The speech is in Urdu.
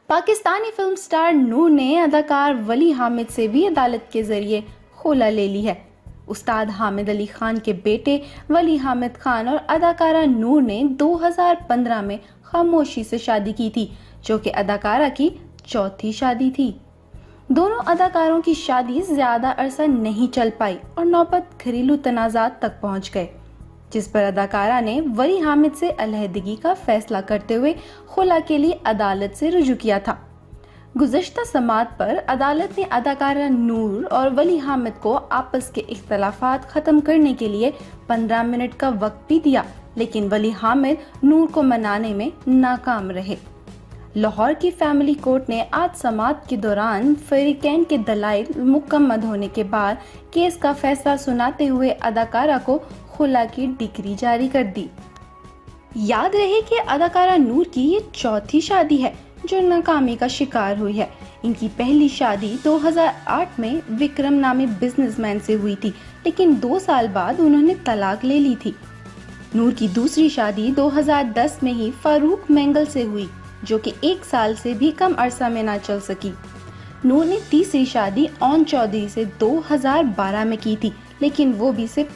پاکستانی فلم سٹار نور نے اداکار ولی حامد سے بھی عدالت کے ذریعے خلا لے لی ہے۔ استاد حامد علی خان کے بیٹے ولی حامد خان اور اداکارہ نور نے 2015 میں خاموشی سے شادی کی تھی، جو کہ اداکارہ کی چوتھی شادی تھی۔ دونوں اداکاروں کی شادی زیادہ عرصہ نہیں چل پائی اور نوبت گھریلو تنازعات تک پہنچ گئے، جس پر اداکارہ نے ولی حامد سے علیحدگی کا فیصلہ کرتے ہوئے خلا کے لیے عدالت سے رجوع کیا تھا۔ گزشتہ سماعت پر عدالت نے اداکارہ نور اور ولی حامد کو آپس کے اختلافات ختم کرنے کے لیے 15 منٹ کا وقت بھی دیا، لیکن ولی حامد نور کو منانے میں ناکام رہے۔ لاہور کی فیملی کورٹ نے آج سماعت کے دوران فریقین کے دلائل مکمل ہونے کے بعد کیس کا فیصلہ سناتے ہوئے اداکارہ کو خلا کی ڈگری جاری کر دی۔ یاد رہے کہ اداکارہ نور کی یہ چوتھی شادی ہے جو ناکامی کا شکار ہوئی ہے۔ ان کی پہلی شادی 2008 میں وکرم نامی بزنس مین سے ہوئی تھی، لیکن 2 سال بعد انہوں نے طلاق لے لی تھی۔ نور کی دوسری شادی 2010 میں ہی فاروق مینگل سے ہوئی، جو کہ 1 سال سے بھی کم عرصہ میں نہ چل سکی۔ نور نے تیسری شادی اون چودھری سے 2012 میں کی تھی، لیکن وہ بھی صرف